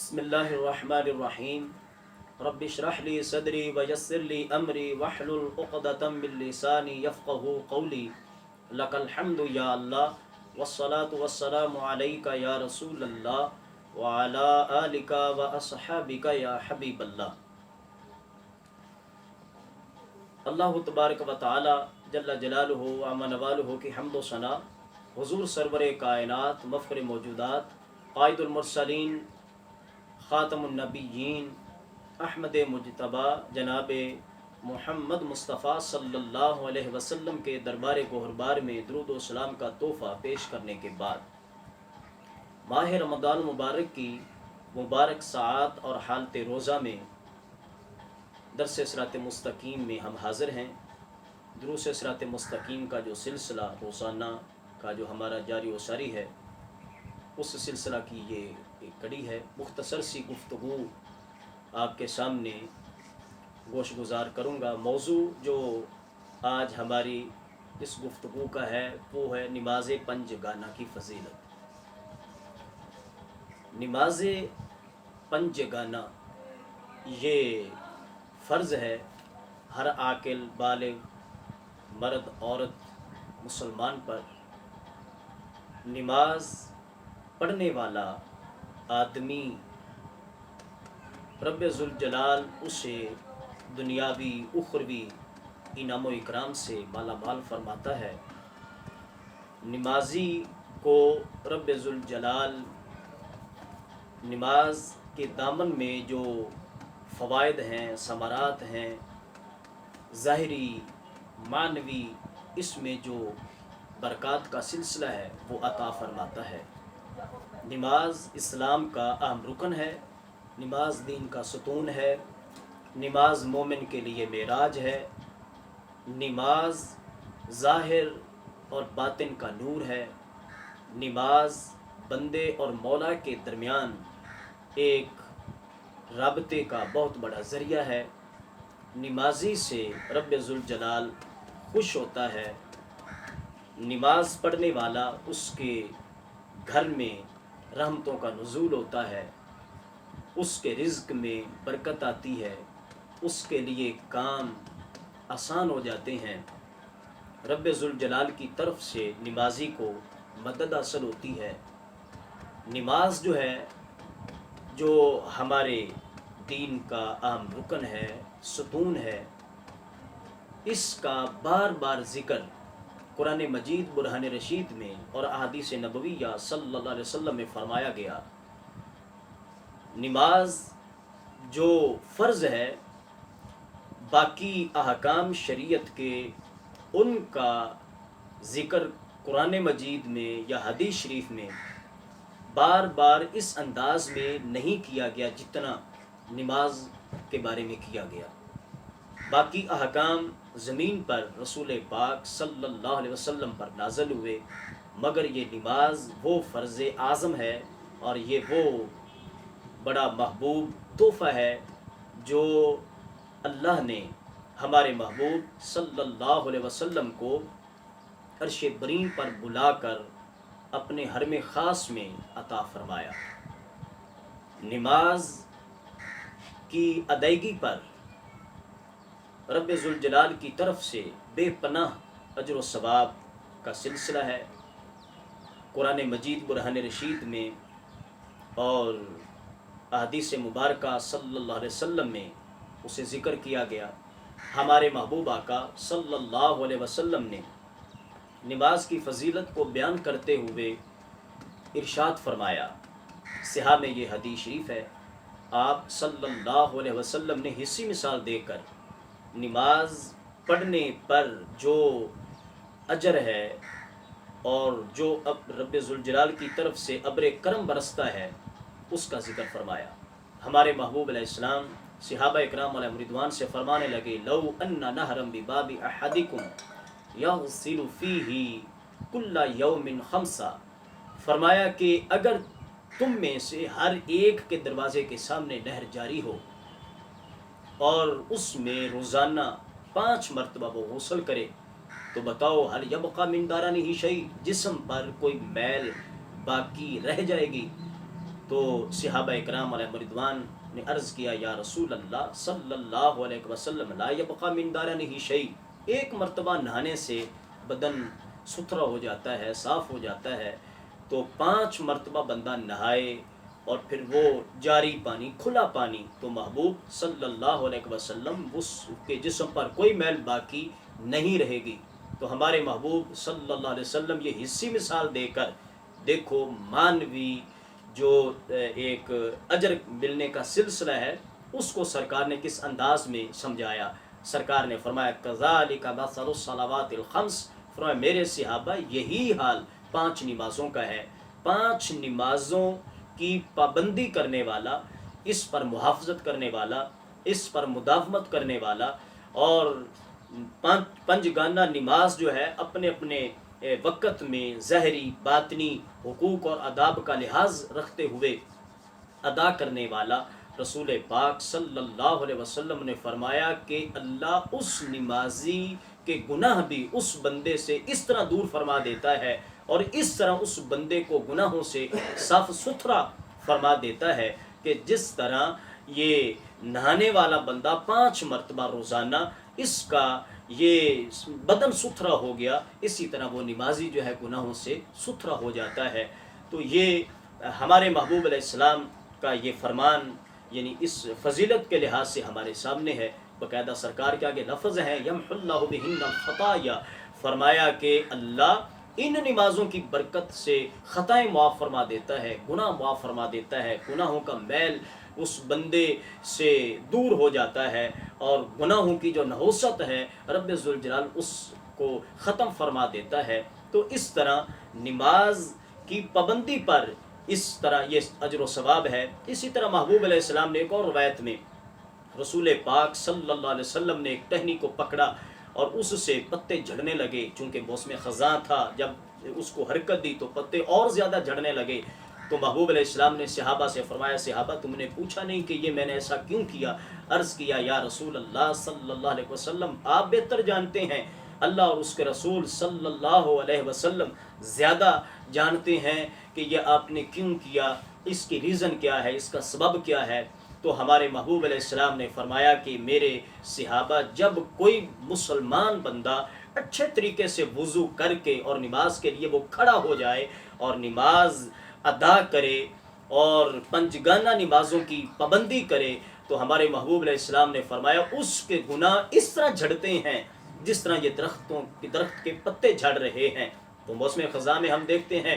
بسم اللہ الرحمن الرحیم رب اشرح لی صدری ویسر لی امری واحلل عقدۃ من لسانی یفقهوا قولی لک الحمد یا اللہ والصلاة والسلام علیک یا رسول اللہ وعلی آلک واصحابک یا حبیب اللہ۔ اللہ تبارک و تعالی جل جلالہ وعظم نوالہ کی حمد و ثنا حضور سرور کائنات مفخر موجودات قائد المرسلین خاتم النبیین احمد مجتبی جناب محمد مصطفیٰ صلی اللہ علیہ وسلم کے دربار گوہربار میں درود و سلام کا تحفہ پیش کرنے کے بعد ماہ رمضان مبارک کی مبارک ساعات اور حالت روزہ میں درس صراط مستقیم میں ہم حاضر ہیں۔ دروس صراط مستقیم کا جو سلسلہ روزانہ کا جو ہمارا جاری و ساری ہے، اس سلسلہ کی یہ ایک کڑی ہے۔ مختصر سی گفتگو آپ کے سامنے گوش گزار کروں گا۔ موضوع جو آج ہماری اس گفتگو کا ہے وہ ہے نماز پنجگانہ کی فضیلت۔ نماز پنجگانہ یہ فرض ہے ہر عاقل بالغ مرد عورت مسلمان پر۔ نماز پڑھنے والا آدمی رب ذوالجلال اسے دنیاوی اخروی انعام و اکرام سے مالا مال فرماتا ہے۔ نمازی کو رب ذوالجلال نماز کے دامن میں جو فوائد ہیں، ثمرات ہیں، ظاہری معنوی، اس میں جو برکات کا سلسلہ ہے وہ عطا فرماتا ہے۔ نماز اسلام کا اہم رکن ہے، نماز دین کا ستون ہے، نماز مومن کے لیے معراج ہے، نماز ظاہر اور باطن کا نور ہے، نماز بندے اور مولا کے درمیان ایک رابطے کا بہت بڑا ذریعہ ہے۔ نمازی سے رب ذوالجلال خوش ہوتا ہے۔ نماز پڑھنے والا اس کے گھر میں رحمتوں کا نزول ہوتا ہے، اس کے رزق میں برکت آتی ہے، اس کے لیے کام آسان ہو جاتے ہیں۔ رب ذوالجلال کی طرف سے نمازی کو مدد حاصل ہوتی ہے۔ نماز جو ہے، جو ہمارے دین کا اہم رکن ہے، ستون ہے، اس کا بار بار ذکر قرآن مجید برہان رشید میں اور احادیث نبویہ صلی اللہ علیہ وسلم میں فرمایا گیا۔ نماز جو فرض ہے، باقی احکام شریعت کے ان کا ذکر قرآن مجید میں یا حدیث شریف میں بار بار اس انداز میں نہیں کیا گیا جتنا نماز کے بارے میں کیا گیا۔ باقی احکام زمین پر رسول پاک صلی اللہ علیہ وسلم پر نازل ہوئے، مگر یہ نماز وہ فرض اعظم ہے اور یہ وہ بڑا محبوب تحفہ ہے جو اللہ نے ہمارے محبوب صلی اللہ علیہ وسلم کو عرش برین پر بلا کر اپنے حرم خاص میں عطا فرمایا۔ نماز کی ادائیگی پر رب ذوالجلال کی طرف سے بے پناہ اجر و ثواب کا سلسلہ ہے۔ قرآن مجید برہان رشید میں اور احادیث مبارکہ صلی اللہ علیہ وسلم میں اسے ذکر کیا گیا۔ ہمارے محبوب آقا صلی اللہ علیہ وسلم نے نماز کی فضیلت کو بیان کرتے ہوئے ارشاد فرمایا، صحاح میں یہ حدیث شریف ہے، آپ صلی اللہ علیہ وسلم نے حصی مثال دے کر نماز پڑھنے پر جو اجر ہے اور جو اب رب ذوالجلال کی طرف سے ابر کرم برستا ہے اس کا ذکر فرمایا۔ ہمارے محبوب علیہ السلام صحابہ اکرام علیہ رضوان سے فرمانے لگے، لو ان نہرا بباب احدکم یغسل فیہ کل یوم خمسا، فرمایا کہ اگر تم میں سے ہر ایک کے دروازے کے سامنے نہر جاری ہو اور اس میں روزانہ 5 مرتبہ وہ غسل کرے تو بتاؤ هل يبقى من دارنه شيء، جسم پر کوئی میل باقی رہ جائے گی؟ تو صحابہ اکرام علیہ رضوان نے عرض کیا یا رسول اللہ صلی اللہ علیہ وسلم لا یبقى من دارنہ شیء، ایک مرتبہ نہانے سے بدن ستھرا ہو جاتا ہے، صاف ہو جاتا ہے، تو 5 مرتبہ بندہ نہائے اور پھر وہ جاری پانی، کھلا پانی، تو محبوب صلی اللہ علیہ وسلم اس کے جسم پر کوئی میل باقی نہیں رہے گی۔ تو ہمارے محبوب صلی اللہ علیہ وسلم یہ حصی مثال دے کر دیکھو مانوی جو ایک اجر ملنے کا سلسلہ ہے اس کو سرکار نے کس انداز میں سمجھایا۔ سرکار نے فرمایا کذالک مثل الصلوات الخمس، فرمایا میرے صحابہ یہی حال 5 نمازوں کا ہے۔ 5 نمازوں کی پابندی کرنے والا، اس پر محافظت کرنے والا، اس پر مداومت کرنے والا، اور 5 گانہ نماز جو ہے اپنے اپنے وقت میں ظاہری باطنی حقوق اور آداب کا لحاظ رکھتے ہوئے ادا کرنے والا، رسول پاک صلی اللہ علیہ وسلم نے فرمایا کہ اللہ اس نمازی کے گناہ بھی اس بندے سے اس طرح دور فرما دیتا ہے اور اس طرح اس بندے کو گناہوں سے صاف ستھرا فرما دیتا ہے کہ جس طرح یہ نہانے والا بندہ 5 مرتبہ روزانہ اس کا یہ بدن ستھرا ہو گیا، اسی طرح وہ نمازی جو ہے گناہوں سے ستھرا ہو جاتا ہے۔ تو یہ ہمارے محبوب علیہ السلام کا یہ فرمان یعنی اس فضیلت کے لحاظ سے ہمارے سامنے ہے۔ باقاعدہ سرکار کے آگے لفظ ہے یمحو اللہ بہن الخطایا، فرمایا کہ اللہ ان نمازوں کی برکت سے خطائیں معاف فرما دیتا ہے، گناہ معاف فرما دیتا ہے، گناہوں کا میل اس بندے سے دور ہو جاتا ہے اور گناہوں کی جو نحوست ہے رب ذوالجلال اس کو ختم فرما دیتا ہے۔ تو اس طرح نماز کی پابندی پر اس طرح یہ اجر و ثواب ہے۔ اسی طرح محبوب علیہ السلام نے ایک اور روایت میں رسول پاک صلی اللہ علیہ وسلم نے ایک ٹہنی کو پکڑا اور اس سے پتے جھڑنے لگے، چونکہ موسم خزاں تھا، جب اس کو حرکت دی تو پتے اور زیادہ جھڑنے لگے۔ تو محبوب علیہ السلام نے صحابہ سے فرمایا صحابہ تم نے پوچھا نہیں کہ یہ میں نے ایسا کیوں کیا؟ عرض کیا یا رسول اللہ صلی اللہ علیہ وسلم آپ بہتر جانتے ہیں، اللہ اور اس کے رسول صلی اللہ علیہ وسلم زیادہ جانتے ہیں کہ یہ آپ نے کیوں کیا، اس کی ریزن کیا ہے، اس کا سبب کیا ہے۔ تو ہمارے محبوب علیہ السلام نے فرمایا کہ میرے صحابہ جب کوئی مسلمان بندہ اچھے طریقے سے وضو کر کے اور نماز کے لیے وہ کھڑا ہو جائے اور نماز ادا کرے اور 5 گانہ نمازوں کی پابندی کرے، تو ہمارے محبوب علیہ السلام نے فرمایا اس کے گناہ اس طرح جھڑتے ہیں جس طرح یہ درخت کے پتے جھڑ رہے ہیں۔ تو موسم خزاں میں ہم دیکھتے ہیں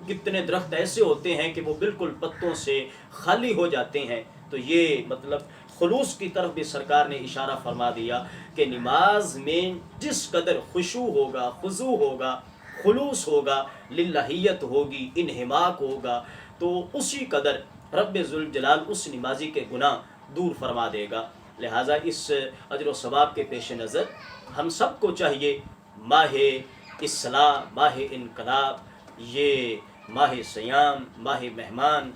کتنے درخت ایسے ہوتے ہیں کہ وہ بالکل پتوں سے خالی ہو جاتے ہیں۔ تو یہ مطلب خلوص کی طرف بھی سرکار نے اشارہ فرما دیا کہ نماز میں جس قدر خشوع ہوگا، خضوع ہوگا، خلوص ہوگا، للہیت ہوگی، انہماک ہوگا، تو اسی قدر رب ذوالجلال اس نمازی کے گناہ دور فرما دے گا۔ لہٰذا اس اجر و ثواب کے پیش نظر ہم سب کو چاہیے ماہ اصلاح، ماہ انقلاب، یہ ماہ صیام، ماہ مہمان،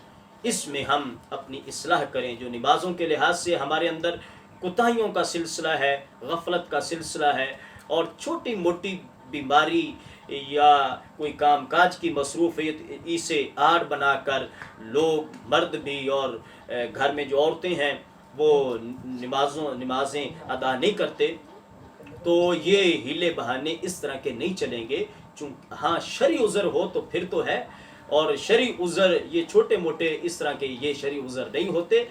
اس میں ہم اپنی اصلاح کریں۔ جو نمازوں کے لحاظ سے ہمارے اندر کوتاہیوں کا سلسلہ ہے، غفلت کا سلسلہ ہے، اور چھوٹی موٹی بیماری یا کوئی کام کاج کی مصروفیت اسے آڑ بنا کر لوگ مرد بھی اور گھر میں جو عورتیں ہیں وہ نمازیں ادا نہیں کرتے، تو یہ ہیلے بہانے اس طرح کے نہیں چلیں گے۔ چونکہ ہاں شرعی عذر ہو تو پھر تو ہے، اور شرعی عذر یہ چھوٹے موٹے اس طرح کے یہ شرعی عذر نہیں ہوتے۔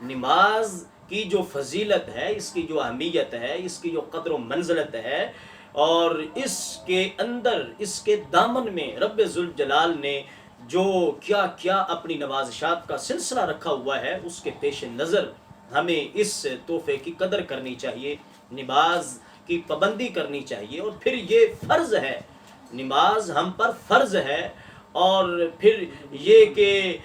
نماز کی جو فضیلت ہے، اس کی جو اہمیت ہے، اس کی جو قدر و منزلت ہے، اور اس کے اندر اس کے دامن میں رب ذوالجلال نے جو کیا کیا اپنی نوازشات کا سلسلہ رکھا ہوا ہے، اس کے پیش نظر ہمیں اس تحفے کی قدر کرنی چاہیے، نماز کی پابندی کرنی چاہیے۔ اور پھر یہ فرض ہے، نماز ہم پر فرض ہے، اور پھر یہ کہ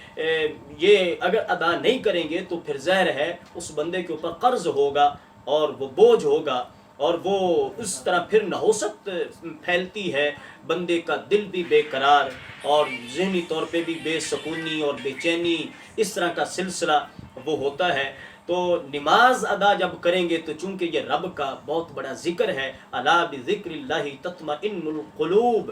یہ اگر ادا نہیں کریں گے تو پھر ظاہر ہے اس بندے کے اوپر قرض ہوگا اور وہ بوجھ ہوگا، اور وہ اس طرح پھر نحوست پھیلتی ہے، بندے کا دل بھی بے قرار اور ذہنی طور پہ بھی بے سکونی اور بے چینی، اس طرح کا سلسلہ وہ ہوتا ہے۔ تو نماز ادا جب کریں گے تو چونکہ یہ رب کا بہت بڑا ذکر ہے، الا بذکر اللہ تطمئن القلوب،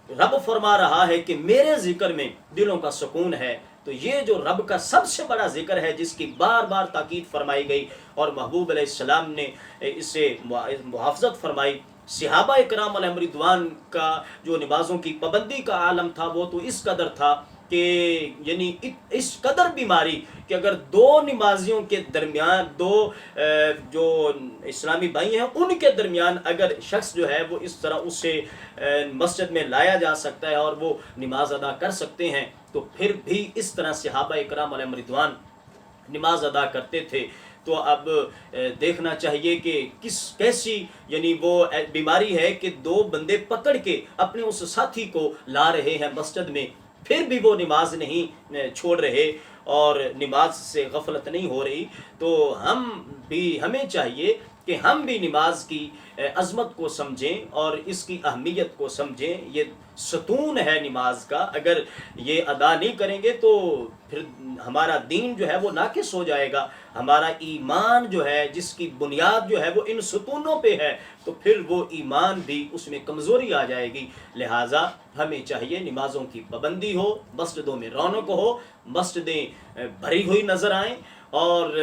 رب فرما رہا ہے کہ میرے ذکر میں دلوں کا سکون ہے، تو یہ جو رب کا سب سے بڑا ذکر ہے جس کی بار بار تاکید فرمائی گئی اور محبوب علیہ السلام نے اسے محافظت فرمائی. صحابہ اکرام علیہم رضوان کا جو نمازوں کی پابندی کا عالم تھا وہ تو اس قدر تھا کہ یعنی اس قدر بیماری کہ اگر دو نمازیوں کے درمیان دو جو اسلامی بھائی ہیں ان کے درمیان اگر شخص جو ہے وہ اس طرح اسے مسجد میں لایا جا سکتا ہے اور وہ نماز ادا کر سکتے ہیں تو پھر بھی اس طرح صحابہ اکرام علیہم رضوان نماز ادا کرتے تھے. تو اب دیکھنا چاہیے کہ کیسی یعنی وہ بیماری ہے کہ دو بندے پکڑ کے اپنے اس ساتھی کو لا رہے ہیں مسجد میں پھر بھی وہ نماز نہیں چھوڑ رہے اور نماز سے غفلت نہیں ہو رہی. تو ہمیں چاہیے کہ ہم بھی نماز کی عظمت کو سمجھیں اور اس کی اہمیت کو سمجھیں. یہ ستون ہے نماز کا، اگر یہ ادا نہیں کریں گے تو پھر ہمارا دین جو ہے وہ ناقص ہو جائے گا. ہمارا ایمان جو ہے جس کی بنیاد جو ہے وہ ان ستونوں پہ ہے تو پھر وہ ایمان بھی اس میں کمزوری آ جائے گی. لہٰذا ہمیں چاہیے نمازوں کی پابندی ہو، مسجدوں میں رونق ہو، مسجدیں بھری ہوئی نظر آئیں اور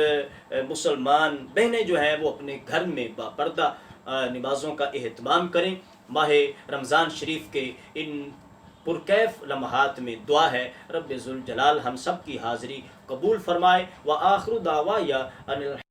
مسلمان بہنیں جو ہیں وہ اپنے گھر میں باپردہ نمازوں کا اہتمام کریں. ماہ رمضان شریف کے ان پرکیف لمحات میں دعا ہے رب ذوالجلال ہم سب کی حاضری قبول فرمائے. وآخر دعوایا ان